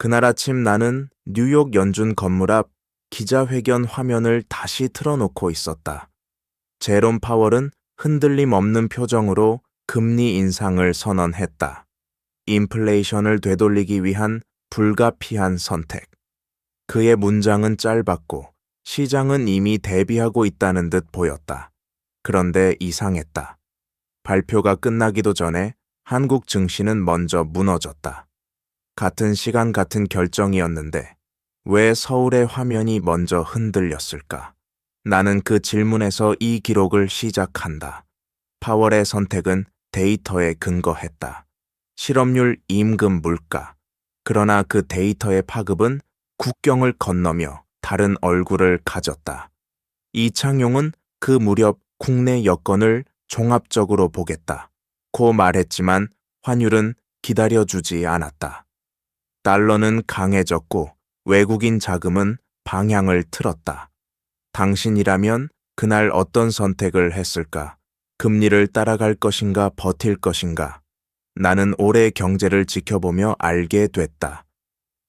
그날 아침 나는 뉴욕 연준 건물 앞 기자회견 화면을 다시 틀어놓고 있었다. 제롬 파월은 흔들림 없는 표정으로 금리 인상을 선언했다. 인플레이션을 되돌리기 위한 불가피한 선택. 그의 문장은 짧았고 시장은 이미 대비하고 있다는 듯 보였다. 그런데 이상했다. 발표가 끝나기도 전에 한국 증시는 먼저 무너졌다. 같은 시간 같은 결정이었는데 왜 서울의 화면이 먼저 흔들렸을까? 나는 그 질문에서 이 기록을 시작한다. 파월의 선택은 데이터에 근거했다. 실업률, 임금, 물가. 그러나 그 데이터의 파급은 국경을 건너며 다른 얼굴을 가졌다. 이창용은 그 무렵 국내 여건을 종합적으로 보겠다. 고 말했지만 환율은 기다려주지 않았다. 달러는 강해졌고 외국인 자금은 방향을 틀었다. 당신이라면 그날 어떤 선택을 했을까? 금리를 따라갈 것인가 버틸 것인가? 나는 올해 경제를 지켜보며 알게 됐다.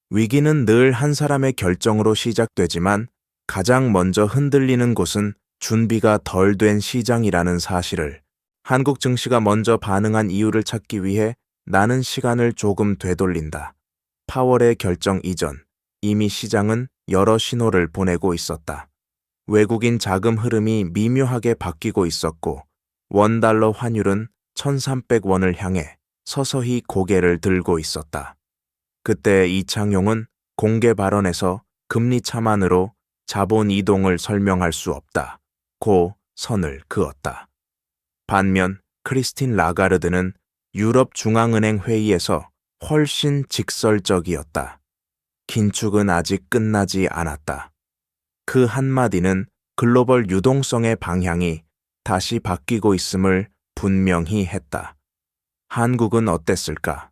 위기는 늘 한 사람의 결정으로 시작되지만 가장 먼저 흔들리는 곳은 준비가 덜 된 시장이라는 사실을, 한국 증시가 먼저 반응한 이유를 찾기 위해 나는 시간을 조금 되돌린다. 파월의 결정 이전, 이미 시장은 여러 신호를 보내고 있었다. 외국인 자금 흐름이 미묘하게 바뀌고 있었고, 원달러 환율은 1,300원을 향해 서서히 고개를 들고 있었다. 그때 이창용은 공개 발언에서 금리 차만으로 자본 이동을 설명할 수 없다. 고 선을 그었다. 반면 크리스틴 라가르드는 유럽 중앙은행 회의에서 훨씬 직설적이었다. 긴축은 아직 끝나지 않았다. 그 한마디는 글로벌 유동성의 방향이 다시 바뀌고 있음을 분명히 했다. 한국은 어땠을까?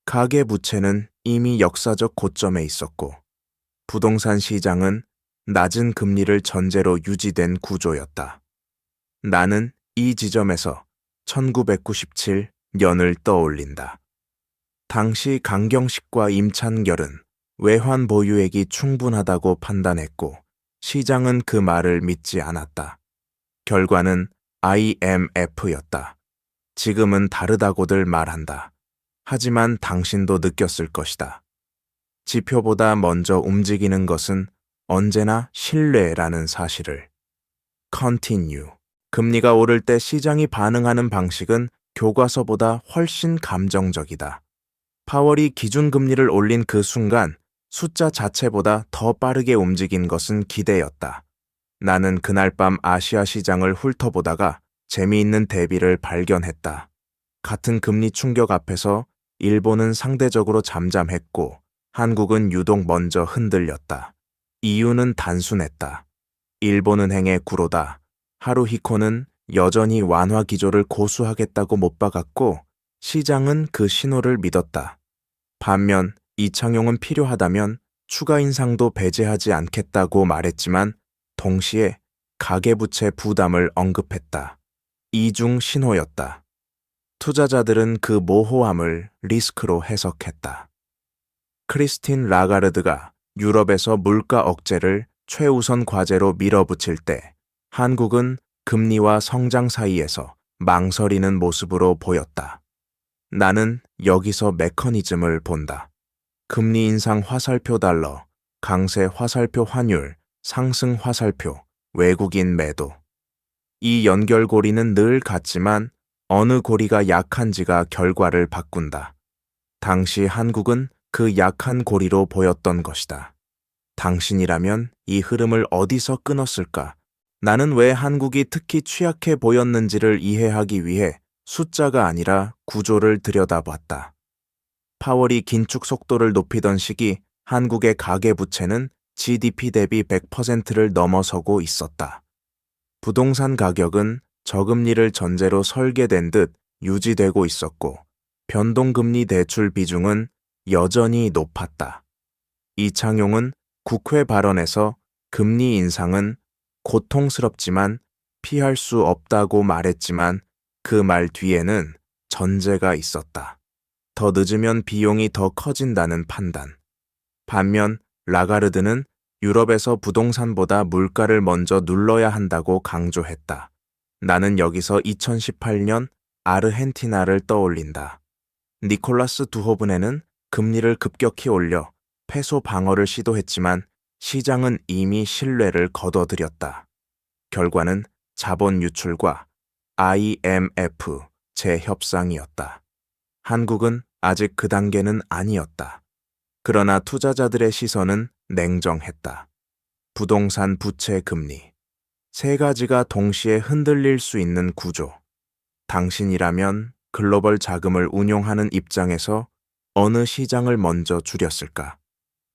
가계부채는 이미 역사적 고점에 있었고, 부동산 시장은 낮은 금리를 전제로 유지된 구조였다. 나는 이 지점에서 1997년을 떠올린다. 당시 강경식과 임찬결은 외환 보유액이 충분하다고 판단했고 시장은 그 말을 믿지 않았다. 결과는 IMF였다. 지금은 다르다고들 말한다. 하지만 당신도 느꼈을 것이다. 지표보다 먼저 움직이는 것은 언제나 신뢰라는 사실을. Continue. 금리가 오를 때 시장이 반응하는 방식은 교과서보다 훨씬 감정적이다. 파월이 기준금리를 올린 그 순간 숫자 자체보다 더 빠르게 움직인 것은 기대였다. 나는 그날 밤 아시아 시장을 훑어보다가 재미있는 대비를 발견했다. 같은 금리 충격 앞에서 일본은 상대적으로 잠잠했고 한국은 유독 먼저 흔들렸다. 이유는 단순했다. 일본은행의 구로다. 하루히코는 여전히 완화 기조를 고수하겠다고 못 박았고 시장은 그 신호를 믿었다. 반면 이창용은 필요하다면 추가 인상도 배제하지 않겠다고 말했지만 동시에 가계부채 부담을 언급했다. 이중 신호였다. 투자자들은 그 모호함을 리스크로 해석했다. 크리스틴 라가르드가 유럽에서 물가 억제를 최우선 과제로 밀어붙일 때 한국은 금리와 성장 사이에서 망설이는 모습으로 보였다. 나는 여기서 메커니즘을 본다. 금리 인상 화살표 달러, 강세 화살표 환율, 상승 화살표, 외국인 매도. 이 연결고리는 늘 같지만 어느 고리가 약한지가 결과를 바꾼다. 당시 한국은 그 약한 고리로 보였던 것이다. 당신이라면 이 흐름을 어디서 끊었을까? 나는 왜 한국이 특히 취약해 보였는지를 이해하기 위해 숫자가 아니라 구조를 들여다봤다. 파월이 긴축 속도를 높이던 시기 한국의 가계부채는 GDP 대비 100%를 넘어서고 있었다. 부동산 가격은 저금리를 전제로 설계된 듯 유지되고 있었고 변동금리 대출 비중은 여전히 높았다. 이창용은 국회 발언에서 금리 인상은 고통스럽지만 피할 수 없다고 말했지만 그 말 뒤에는 전제가 있었다. 더 늦으면 비용이 더 커진다는 판단. 반면 라가르드는 유럽에서 부동산보다 물가를 먼저 눌러야 한다고 강조했다. 나는 여기서 2018년 아르헨티나를 떠올린다. 니콜라스 두호브네는 금리를 급격히 올려 페소 방어를 시도했지만 시장은 이미 신뢰를 거둬들였다. 결과는 자본 유출과 IMF 재협상이었다. 한국은 아직 그 단계는 아니었다. 그러나 투자자들의 시선은 냉정했다. 부동산 부채 금리. 세 가지가 동시에 흔들릴 수 있는 구조. 당신이라면 글로벌 자금을 운용하는 입장에서 어느 시장을 먼저 줄였을까?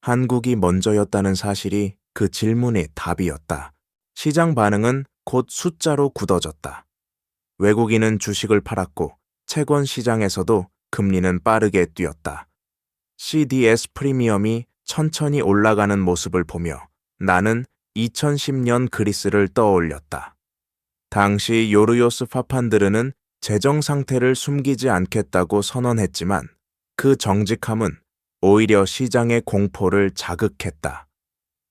한국이 먼저였다는 사실이 그 질문의 답이었다. 시장 반응은 곧 숫자로 굳어졌다. 외국인은 주식을 팔았고 채권 시장에서도 금리는 빠르게 뛰었다. CDS 프리미엄이 천천히 올라가는 모습을 보며 나는 2010년 그리스를 떠올렸다. 당시 요르요스 파판드르는 재정 상태를 숨기지 않겠다고 선언했지만 그 정직함은 오히려 시장의 공포를 자극했다.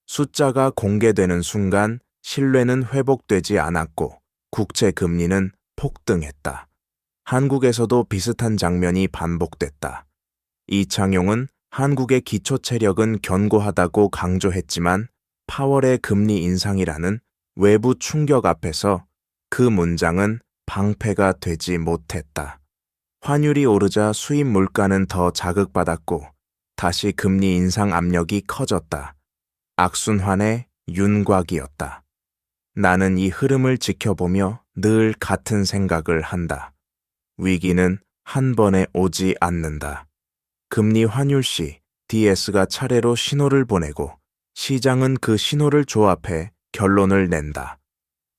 숫자가 공개되는 순간 신뢰는 회복되지 않았고 국채 금리는 폭등했다. 한국에서도 비슷한 장면이 반복됐다. 이창용은 한국의 기초 체력은 견고하다고 강조했지만 8월의 금리 인상이라는 외부 충격 앞에서 그 문장은 방패가 되지 못했다. 환율이 오르자 수입 물가는 더 자극받았고 다시 금리 인상 압력이 커졌다. 악순환의 윤곽이었다. 나는 이 흐름을 지켜보며 늘 같은 생각을 한다. 위기는 한 번에 오지 않는다. 금리 환율 시 DS가 차례로 신호를 보내고 시장은 그 신호를 조합해 결론을 낸다.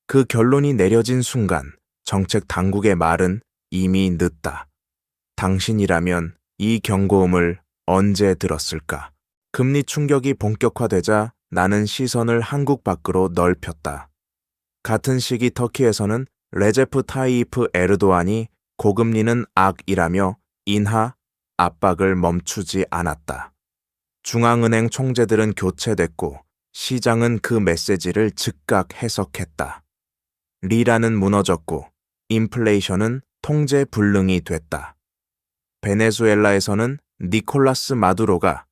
그 결론이 내려진 순간 정책 당국의 말은 이미 늦다. 당신이라면 이 경고음을 언제 들었을까? 금리 충격이 본격화되자 나는 시선을 한국 밖으로 넓혔다. 같은 시기 터키에서는 레제프 타이이프 에르도안이 고금리는 악이라며 인하 압박을 멈추지 않았다. 중앙은행 총재들은 교체됐고 시장은 그 메시지를 즉각 해석했다. 리라는 무너졌고 인플레이션은 통제 불능이 됐다. 베네수엘라에서는 니콜라스 마두로가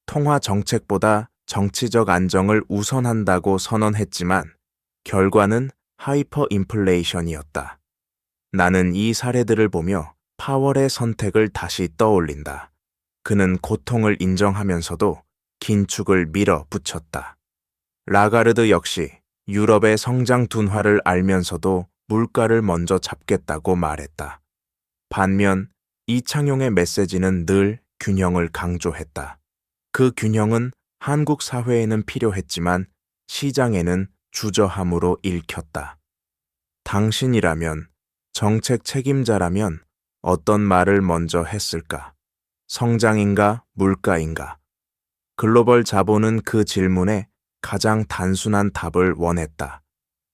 통화 정책보다 정치적 안정을 우선한다고 선언했지만 결과는 하이퍼 인플레이션이었다. 나는 이 사례들을 보며 파월의 선택을 다시 떠올린다. 그는 고통을 인정하면서도 긴축을 밀어붙였다. 라가르드 역시 유럽의 성장 둔화를 알면서도 물가를 먼저 잡겠다고 말했다. 반면 이창용의 메시지는 늘 균형을 강조했다. 그 균형은 한국 사회에는 필요했지만 시장에는 주저함으로 읽혔다. 당신이라면, 정책 책임자라면 어떤 말을 먼저 했을까? 성장인가, 물가인가? 글로벌 자본은 그 질문에 가장 단순한 답을 원했다.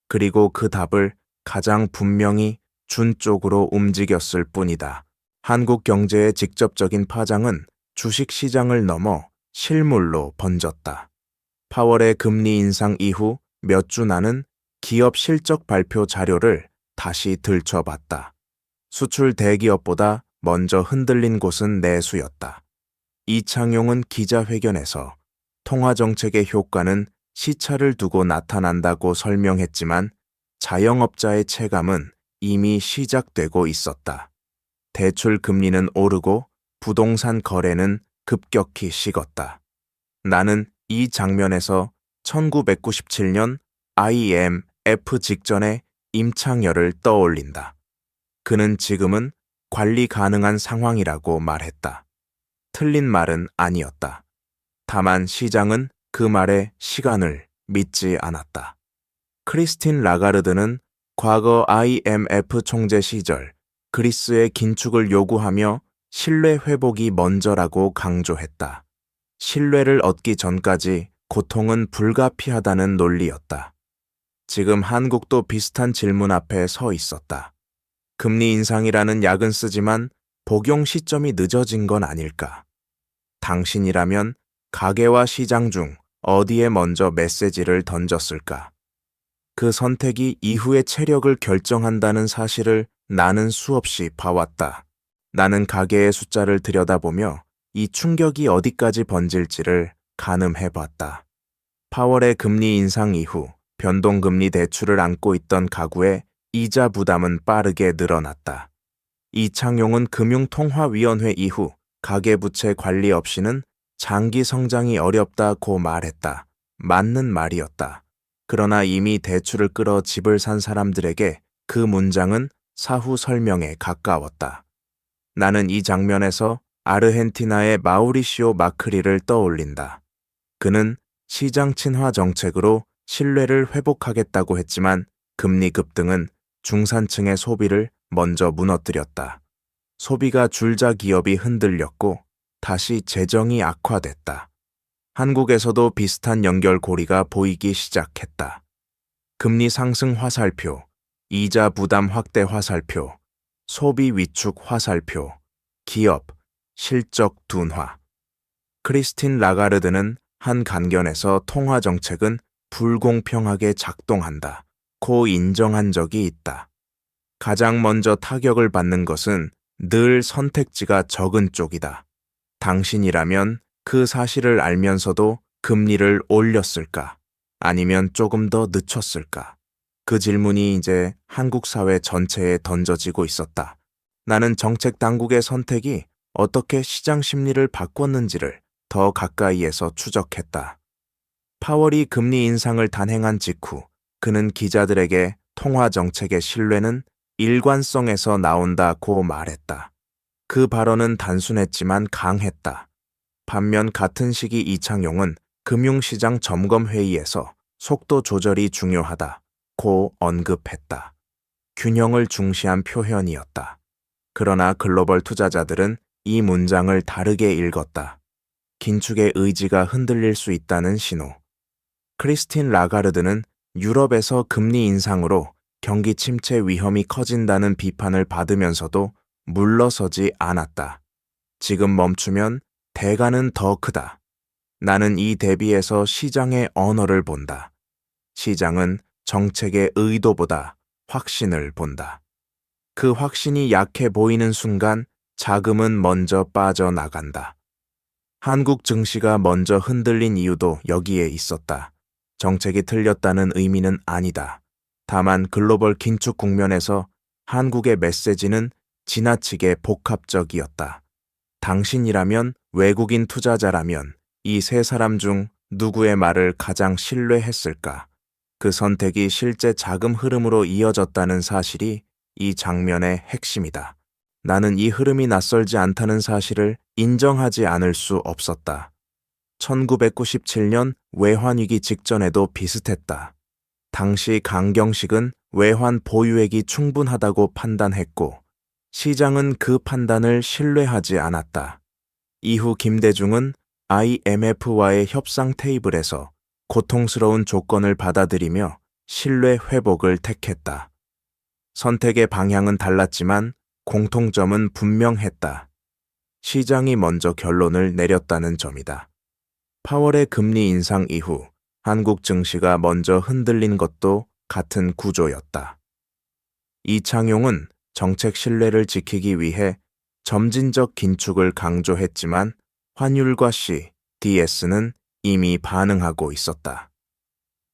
그리고 그 답을 가장 분명히 준 쪽으로 움직였을 뿐이다. 한국 경제의 직접적인 파장은 주식 시장을 넘어 실물로 번졌다. 파월의 금리 인상 이후 몇 주 나는 기업 실적 발표 자료를 다시 들춰봤다. 수출 대기업보다 먼저 흔들린 곳은 내수였다. 이창용은 기자회견에서 통화정책의 효과는 시차를 두고 나타난다고 설명했지만 자영업자의 체감은 이미 시작되고 있었다. 대출 금리는 오르고 부동산 거래는 급격히 식었다. 나는 이 장면에서 1997년 IMF 직전의 임창열을 떠올린다. 그는 지금은 관리 가능한 상황이라고 말했다. 틀린 말은 아니었다. 다만 시장은 그 말에 시간을 믿지 않았다. 크리스틴 라가르드는 과거 IMF 총재 시절 그리스의 긴축을 요구하며 신뢰 회복이 먼저라고 강조했다. 신뢰를 얻기 전까지 고통은 불가피하다는 논리였다. 지금 한국도 비슷한 질문 앞에 서 있었다. 금리 인상이라는 약은 쓰지만 복용 시점이 늦어진 건 아닐까? 당신이라면 가게와 시장 중 어디에 먼저 메시지를 던졌을까? 그 선택이 이후의 체력을 결정한다는 사실을 나는 수없이 봐왔다. 나는 가게의 숫자를 들여다보며 이 충격이 어디까지 번질지를 가늠해봤다. 파월의 금리 인상 이후 변동금리 대출을 안고 있던 가구의 이자 부담은 빠르게 늘어났다. 이창용은 금융통화위원회 이후 가계부채 관리 없이는 장기 성장이 어렵다고 말했다. 맞는 말이었다. 그러나 이미 대출을 끌어 집을 산 사람들에게 그 문장은 사후 설명에 가까웠다. 나는 이 장면에서 아르헨티나의 마우리시오 마크리를 떠올린다. 그는 시장 친화 정책으로 신뢰를 회복하겠다고 했지만 금리 급등은 중산층의 소비를 먼저 무너뜨렸다. 소비가 줄자 기업이 흔들렸고 다시 재정이 악화됐다. 한국에서도 비슷한 연결고리가 보이기 시작했다. 금리 상승 화살표, 이자 부담 확대 화살표, 소비 위축 화살표, 기업, 실적 둔화. 크리스틴 라가르드는 한 강연에서 통화 정책은 불공평하게 작동한다. 고 인정한 적이 있다. 가장 먼저 타격을 받는 것은 늘 선택지가 적은 쪽이다. 당신이라면 그 사실을 알면서도 금리를 올렸을까? 아니면 조금 더 늦췄을까? 그 질문이 이제 한국 사회 전체에 던져지고 있었다. 나는 정책 당국의 선택이 어떻게 시장 심리를 바꿨는지를 더 가까이에서 추적했다. 파월이 금리 인상을 단행한 직후 그는 기자들에게 통화 정책의 신뢰는 일관성에서 나온다고 말했다. 그 발언은 단순했지만 강했다. 반면 같은 시기 이창용은 금융시장 점검회의에서 속도 조절이 중요하다고 언급했다. 균형을 중시한 표현이었다. 그러나 글로벌 투자자들은 이 문장을 다르게 읽었다. 긴축의 의지가 흔들릴 수 있다는 신호. 크리스틴 라가르드는 유럽에서 금리 인상으로 경기 침체 위험이 커진다는 비판을 받으면서도 물러서지 않았다. 지금 멈추면 대가는 더 크다. 나는 이 대비에서 시장의 언어를 본다. 시장은 정책의 의도보다 확신을 본다. 그 확신이 약해 보이는 순간 자금은 먼저 빠져나간다. 한국 증시가 먼저 흔들린 이유도 여기에 있었다. 정책이 틀렸다는 의미는 아니다. 다만 글로벌 긴축 국면에서 한국의 메시지는 지나치게 복합적이었다. 당신이라면, 외국인 투자자라면 이 세 사람 중 누구의 말을 가장 신뢰했을까? 그 선택이 실제 자금 흐름으로 이어졌다는 사실이 이 장면의 핵심이다. 나는 이 흐름이 낯설지 않다는 사실을 인정하지 않을 수 없었다. 1997년 외환위기 직전에도 비슷했다. 당시 강경식은 외환 보유액이 충분하다고 판단했고 시장은 그 판단을 신뢰하지 않았다. 이후 김대중은 IMF와의 협상 테이블에서 고통스러운 조건을 받아들이며 신뢰 회복을 택했다. 선택의 방향은 달랐지만 공통점은 분명했다. 시장이 먼저 결론을 내렸다는 점이다. 파월의 금리 인상 이후 한국 증시가 먼저 흔들린 것도 같은 구조였다. 이창용은 정책 신뢰를 지키기 위해 점진적 긴축을 강조했지만 환율과 CDS는 이미 반응하고 있었다.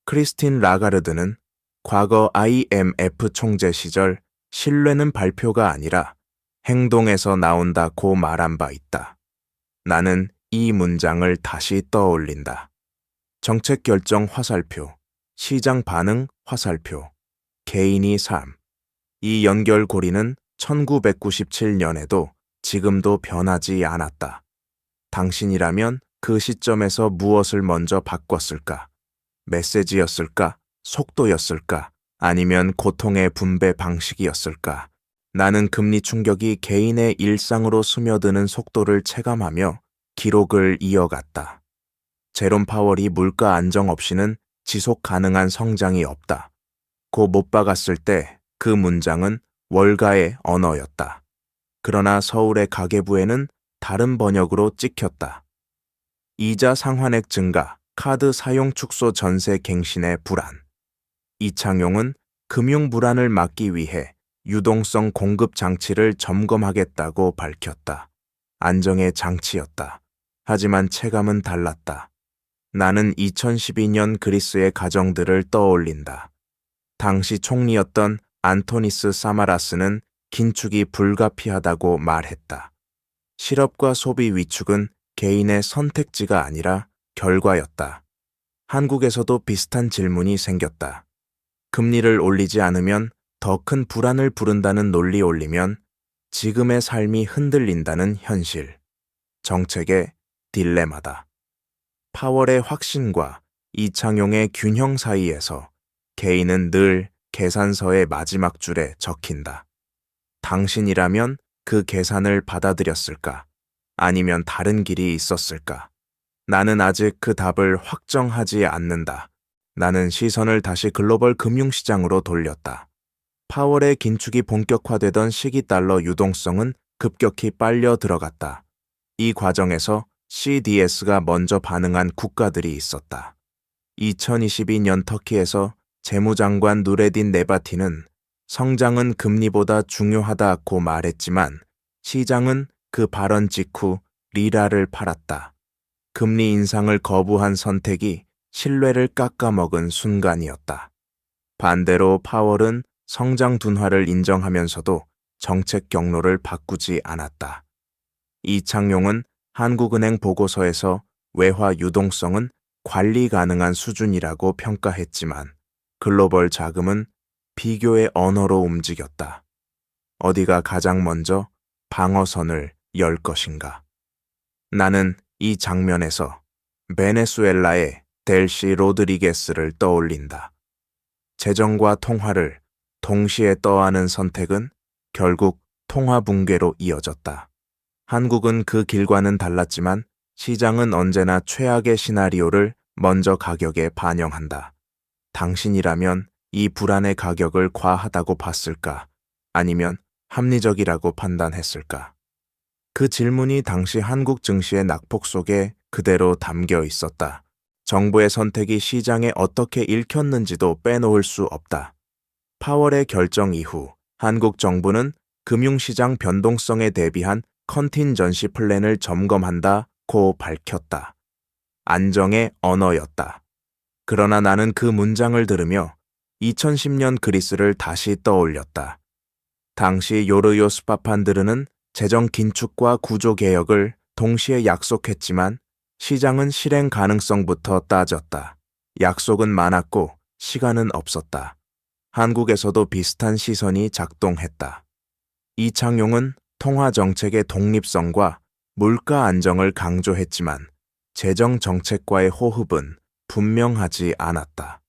크리스틴 라가르드는 과거 IMF 총재 시절 신뢰는 발표가 아니라 행동에서 나온다고 말한 바 있다. 나는 이 문장을 다시 떠올린다. 정책 결정 화살표, 시장 반응 화살표, 개인의 삶. 이 연결고리는 1997년에도 지금도 변하지 않았다. 당신이라면 그 시점에서 무엇을 먼저 바꿨을까? 메시지였을까? 속도였을까? 아니면 고통의 분배 방식이었을까? 나는 금리 충격이 개인의 일상으로 스며드는 속도를 체감하며 기록을 이어갔다. 제롬 파월이 물가 안정 없이는 지속 가능한 성장이 없다. 고 못 박았을 때 그 문장은 월가의 언어였다. 그러나 서울의 가계부에는 다른 번역으로 찍혔다. 이자 상환액 증가, 카드 사용 축소 전세 갱신의 불안. 이창용은 금융 불안을 막기 위해 유동성 공급 장치를 점검하겠다고 밝혔다. 안정의 장치였다. 하지만 체감은 달랐다. 나는 2012년 그리스의 가정들을 떠올린다. 당시 총리였던 안토니스 사마라스는 긴축이 불가피하다고 말했다. 실업과 소비 위축은 개인의 선택지가 아니라 결과였다. 한국에서도 비슷한 질문이 생겼다. 금리를 올리지 않으면 더 큰 불안을 부른다는 논리 올리면 지금의 삶이 흔들린다는 현실. 정책의 딜레마다. 파월의 확신과 이창용의 균형 사이에서 개인은 늘 계산서의 마지막 줄에 적힌다. 당신이라면 그 계산을 받아들였을까? 아니면 다른 길이 있었을까? 나는 아직 그 답을 확정하지 않는다. 나는 시선을 다시 글로벌 금융시장으로 돌렸다. 파월의 긴축이 본격화되던 시기 달러 유동성은 급격히 빨려 들어갔다. 이 과정에서 CDS가 먼저 반응한 국가들이 있었다. 2022년 터키에서 재무장관 누레딘 네바티는 성장은 금리보다 중요하다고 말했지만 시장은 그 발언 직후 리라를 팔았다. 금리 인상을 거부한 선택이 신뢰를 깎아먹은 순간이었다. 반대로 파월은 성장 둔화를 인정하면서도 정책 경로를 바꾸지 않았다. 이창용은 한국은행 보고서에서 외화 유동성은 관리 가능한 수준이라고 평가했지만 글로벌 자금은 비교의 언어로 움직였다. 어디가 가장 먼저 방어선을 열 것인가? 나는 이 장면에서 베네수엘라의 델시 로드리게스를 떠올린다. 재정과 통화를 동시에 떠안은 선택은 결국 통화 붕괴로 이어졌다. 한국은 그 길과는 달랐지만 시장은 언제나 최악의 시나리오를 먼저 가격에 반영한다. 당신이라면 이 불안의 가격을 과하다고 봤을까? 아니면 합리적이라고 판단했을까? 그 질문이 당시 한국 증시의 낙폭 속에 그대로 담겨 있었다. 정부의 선택이 시장에 어떻게 읽혔는지도 빼놓을 수 없다. 파월의 결정 이후 한국 정부는 금융시장 변동성에 대비한 컨틴전시 플랜을 점검한다고 밝혔다. 안정의 언어였다. 그러나 나는 그 문장을 들으며 2010년 그리스를 다시 떠올렸다. 당시 요르요스 파판드르는 재정 긴축과 구조 개혁을 동시에 약속했지만 시장은 실행 가능성부터 따졌다. 약속은 많았고 시간은 없었다. 한국에서도 비슷한 시선이 작동했다. 이창용은 통화 정책의 독립성과 물가 안정을 강조했지만 재정 정책과의 호흡은 분명하지 않았다.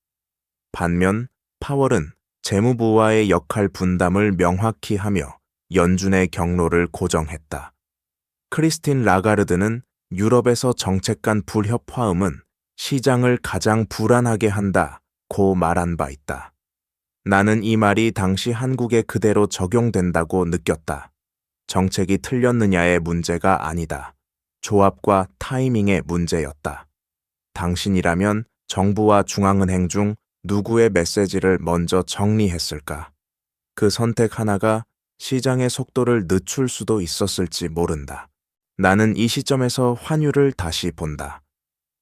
반면 파월은 재무부와의 역할 분담을 명확히 하며 연준의 경로를 고정했다. 크리스틴 라가르드는 유럽에서 정책 간 불협 화음은 시장을 가장 불안하게 한다고 말한 바 있다. 나는 이 말이 당시 한국에 그대로 적용된다고 느꼈다. 정책이 틀렸느냐의 문제가 아니다. 조합과 타이밍의 문제였다. 당신이라면 정부와 중앙은행 중 누구의 메시지를 먼저 정리했을까? 그 선택 하나가 시장의 속도를 늦출 수도 있었을지 모른다. 나는 이 시점에서 환율을 다시 본다.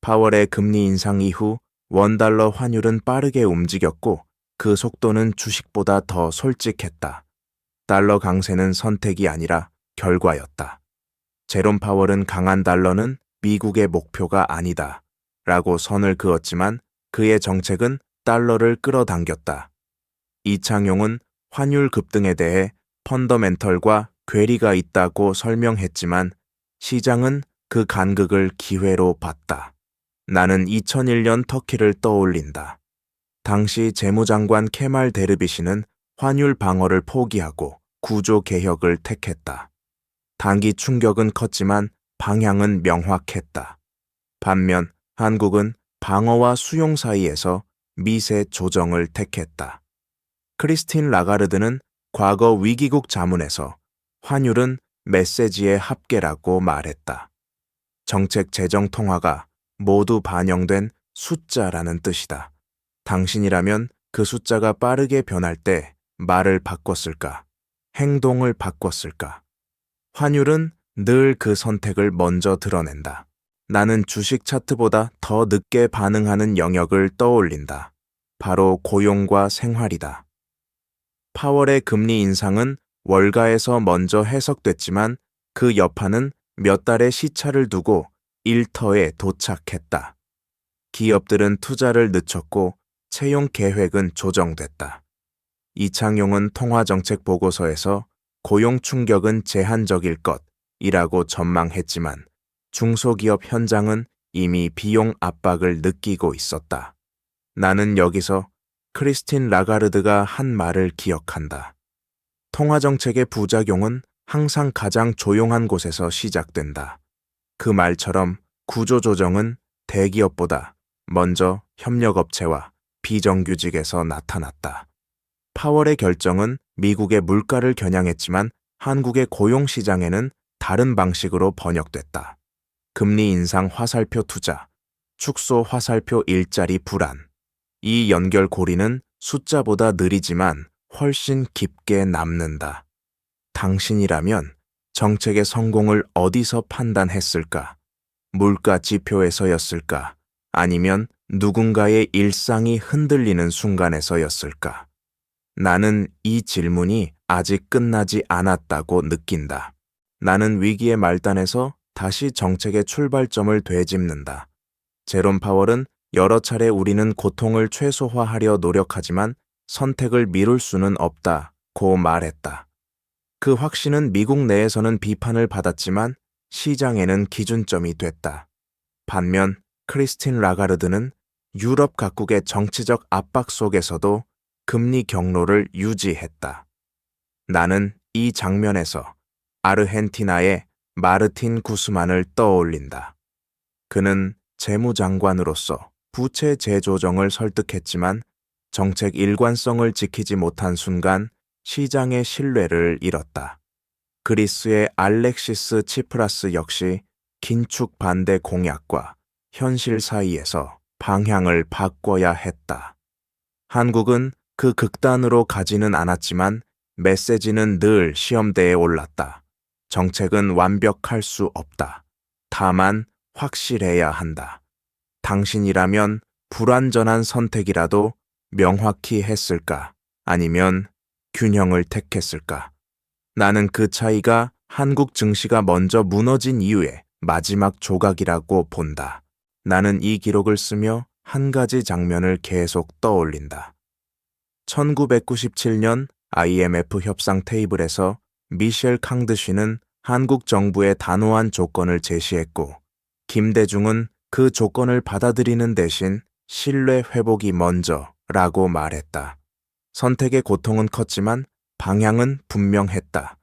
파월의 금리 인상 이후 원달러 환율은 빠르게 움직였고 그 속도는 주식보다 더 솔직했다. 달러 강세는 선택이 아니라 결과였다. 제롬 파월은 강한 달러는 미국의 목표가 아니다 라고 선을 그었지만 그의 정책은 달러를 끌어당겼다. 이창용은 환율 급등에 대해 펀더멘털과 괴리가 있다고 설명했지만 시장은 그 간극을 기회로 봤다. 나는 2001년 터키를 떠올린다. 당시 재무장관 케말 데르비시는 환율 방어를 포기하고 구조 개혁을 택했다. 단기 충격은 컸지만 방향은 명확했다. 반면 한국은 방어와 수용 사이에서 미세 조정을 택했다. 크리스틴 라가르드는 과거 위기국 자문에서 환율은 메시지의 합계라고 말했다. 정책 재정 통화가 모두 반영된 숫자라는 뜻이다. 당신이라면 그 숫자가 빠르게 변할 때 말을 바꿨을까? 행동을 바꿨을까? 환율은 늘 그 선택을 먼저 드러낸다. 나는 주식 차트보다 더 늦게 반응하는 영역을 떠올린다. 바로 고용과 생활이다. 파월의 금리 인상은 월가에서 먼저 해석됐지만 그 여파는 몇 달의 시차를 두고 일터에 도착했다. 기업들은 투자를 늦췄고 채용 계획은 조정됐다. 이창용은 통화정책 보고서에서 고용 충격은 제한적일 것이라고 전망했지만 중소기업 현장은 이미 비용 압박을 느끼고 있었다. 나는 여기서 크리스틴 라가르드가 한 말을 기억한다. 통화정책의 부작용은 항상 가장 조용한 곳에서 시작된다. 그 말처럼 구조조정은 대기업보다 먼저 협력업체와 비정규직에서 나타났다. 파월의 결정은 미국의 물가를 겨냥했지만 한국의 고용시장에는 다른 방식으로 번역됐다. 금리 인상 화살표 투자, 축소 화살표 일자리 불안. 이 연결고리는 숫자보다 느리지만 훨씬 깊게 남는다. 당신이라면 정책의 성공을 어디서 판단했을까? 물가 지표에서였을까? 아니면 누군가의 일상이 흔들리는 순간에서였을까? 나는 이 질문이 아직 끝나지 않았다고 느낀다. 나는 위기의 말단에서 다시 정책의 출발점을 되짚는다. 제롬 파월은 여러 차례 우리는 고통을 최소화하려 노력하지만 선택을 미룰 수는 없다고 말했다. 그 확신은 미국 내에서는 비판을 받았지만 시장에는 기준점이 됐다. 반면 크리스틴 라가르드는 유럽 각국의 정치적 압박 속에서도 금리 경로를 유지했다. 나는 이 장면에서 아르헨티나의 마르틴 구스만을 떠올린다. 그는 재무장관으로서 부채 재조정을 설득했지만 정책 일관성을 지키지 못한 순간 시장의 신뢰를 잃었다. 그리스의 알렉시스 치프라스 역시 긴축 반대 공약과 현실 사이에서 방향을 바꿔야 했다. 한국은 그 극단으로 가지는 않았지만 메시지는 늘 시험대에 올랐다. 정책은 완벽할 수 없다. 다만 확실해야 한다. 당신이라면 불완전한 선택이라도 명확히 했을까? 아니면 균형을 택했을까? 나는 그 차이가 한국 증시가 먼저 무너진 이후의 마지막 조각이라고 본다. 나는 이 기록을 쓰며 한 가지 장면을 계속 떠올린다. 1997년 IMF 협상 테이블에서 미셸 캉드쉬는 한국 정부의 단호한 조건을 제시했고 김대중은 그 조건을 받아들이는 대신 신뢰 회복이 먼저라고 말했다. 선택의 고통은 컸지만 방향은 분명했다.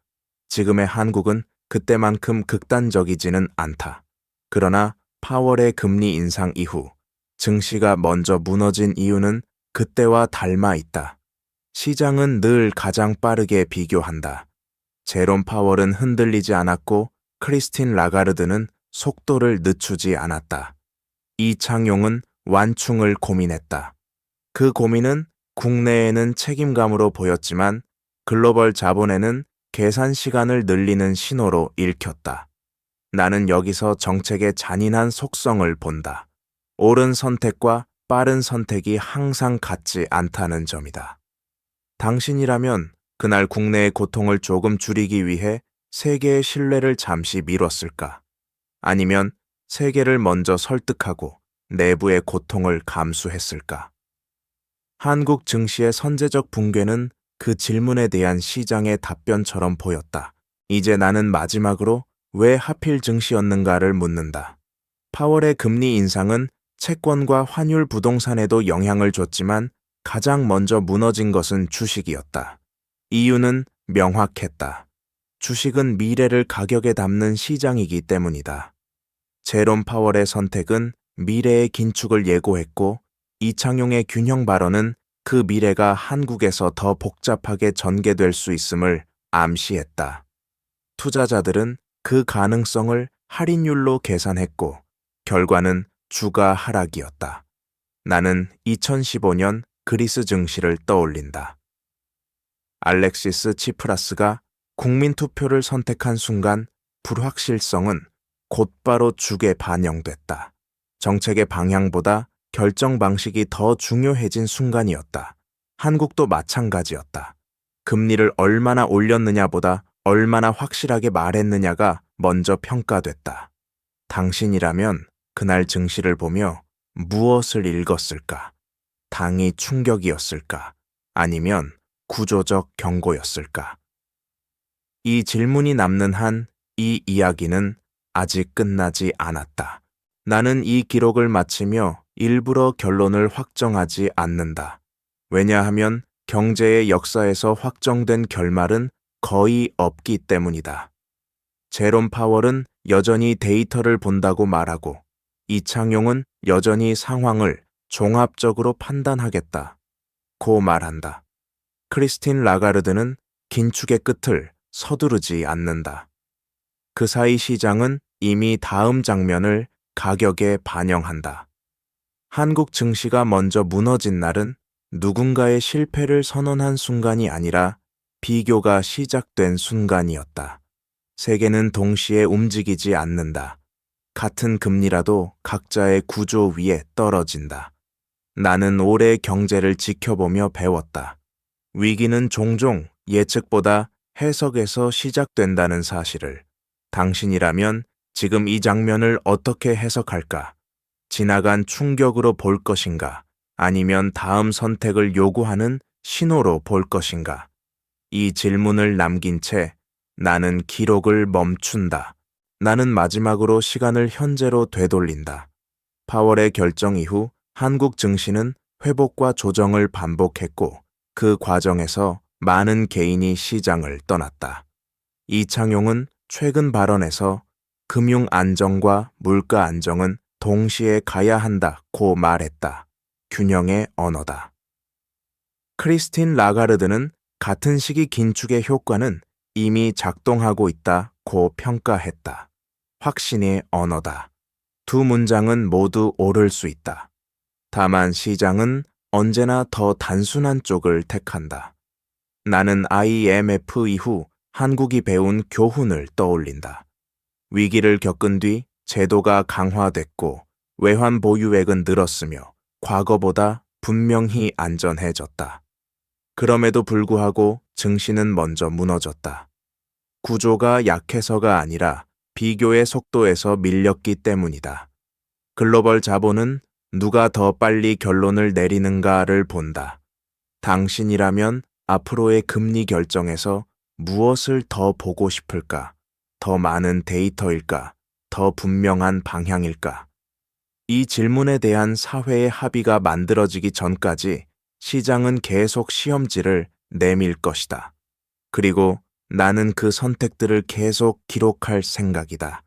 지금의 한국은 그때만큼 극단적이지는 않다. 그러나 파월의 금리 인상 이후 증시가 먼저 무너진 이유는 그때와 닮아 있다. 시장은 늘 가장 빠르게 비교한다. 제롬 파월은 흔들리지 않았고 크리스틴 라가르드는 속도를 늦추지 않았다. 이창용은 완충을 고민했다. 그 고민은 국내에는 책임감으로 보였지만 글로벌 자본에는 계산 시간을 늘리는 신호로 읽혔다. 나는 여기서 정책의 잔인한 속성을 본다. 옳은 선택과 빠른 선택이 항상 같지 않다는 점이다. 당신이라면 그날 국내의 고통을 조금 줄이기 위해 세계의 신뢰를 잠시 미뤘을까? 아니면 세계를 먼저 설득하고 내부의 고통을 감수했을까? 한국 증시의 선제적 붕괴는 그 질문에 대한 시장의 답변처럼 보였다. 이제 나는 마지막으로 왜 하필 증시였는가를 묻는다. 파월의 금리 인상은 채권과 환율 부동산에도 영향을 줬지만 가장 먼저 무너진 것은 주식이었다. 이유는 명확했다. 주식은 미래를 가격에 담는 시장이기 때문이다. 제롬 파월의 선택은 미래의 긴축을 예고했고 이창용의 균형 발언은 그 미래가 한국에서 더 복잡하게 전개될 수 있음을 암시했다. 투자자들은 그 가능성을 할인율로 계산했고 결과는 주가 하락이었다. 나는 2015년 그리스 증시를 떠올린다. 알렉시스 치프라스가 국민투표를 선택한 순간 불확실성은 곧바로 주에 반영됐다. 정책의 방향보다 결정 방식이 더 중요해진 순간이었다. 한국도 마찬가지였다. 금리를 얼마나 올렸느냐보다 얼마나 확실하게 말했느냐가 먼저 평가됐다. 당신이라면 그날 증시를 보며 무엇을 읽었을까? 당이 충격이었을까? 아니면 구조적 경고였을까? 이 질문이 남는 한 이 이야기는 아직 끝나지 않았다. 나는 이 기록을 마치며 일부러 결론을 확정하지 않는다. 왜냐하면 경제의 역사에서 확정된 결말은 거의 없기 때문이다. 제롬 파월은 여전히 데이터를 본다고 말하고 이창용은 여전히 상황을 종합적으로 판단하겠다고 말한다. 크리스틴 라가르드는 긴축의 끝을 서두르지 않는다. 그 사이 시장은 이미 다음 장면을 가격에 반영한다. 한국 증시가 먼저 무너진 날은 누군가의 실패를 선언한 순간이 아니라 비교가 시작된 순간이었다. 세계는 동시에 움직이지 않는다. 같은 금리라도 각자의 구조 위에 떨어진다. 나는 올해 경제를 지켜보며 배웠다. 위기는 종종 예측보다 해석에서 시작된다는 사실을. 당신이라면 지금 이 장면을 어떻게 해석할까? 지나간 충격으로 볼 것인가? 아니면 다음 선택을 요구하는 신호로 볼 것인가? 이 질문을 남긴 채 나는 기록을 멈춘다. 나는 마지막으로 시간을 현재로 되돌린다. 파월의 결정 이후 한국 증시는 회복과 조정을 반복했고 그 과정에서 많은 개인이 시장을 떠났다. 이창용은 최근 발언에서 금융 안정과 물가 안정은 동시에 가야 한다고 말했다. 균형의 언어다. 크리스틴 라가르드는 같은 시기 긴축의 효과는 이미 작동하고 있다고 평가했다. 확신의 언어다. 두 문장은 모두 옳을 수 있다. 다만 시장은 언제나 더 단순한 쪽을 택한다. 나는 IMF 이후 한국이 배운 교훈을 떠올린다. 위기를 겪은 뒤 제도가 강화됐고 외환 보유액은 늘었으며 과거보다 분명히 안전해졌다. 그럼에도 불구하고 증시는 먼저 무너졌다. 구조가 약해서가 아니라 비교의 속도에서 밀렸기 때문이다. 글로벌 자본은 누가 더 빨리 결론을 내리는가를 본다. 당신이라면 앞으로의 금리 결정에서 무엇을 더 보고 싶을까? 더 많은 데이터일까? 더 분명한 방향일까? 이 질문에 대한 사회의 합의가 만들어지기 전까지 시장은 계속 시험지를 내밀 것이다. 그리고 나는 그 선택들을 계속 기록할 생각이다.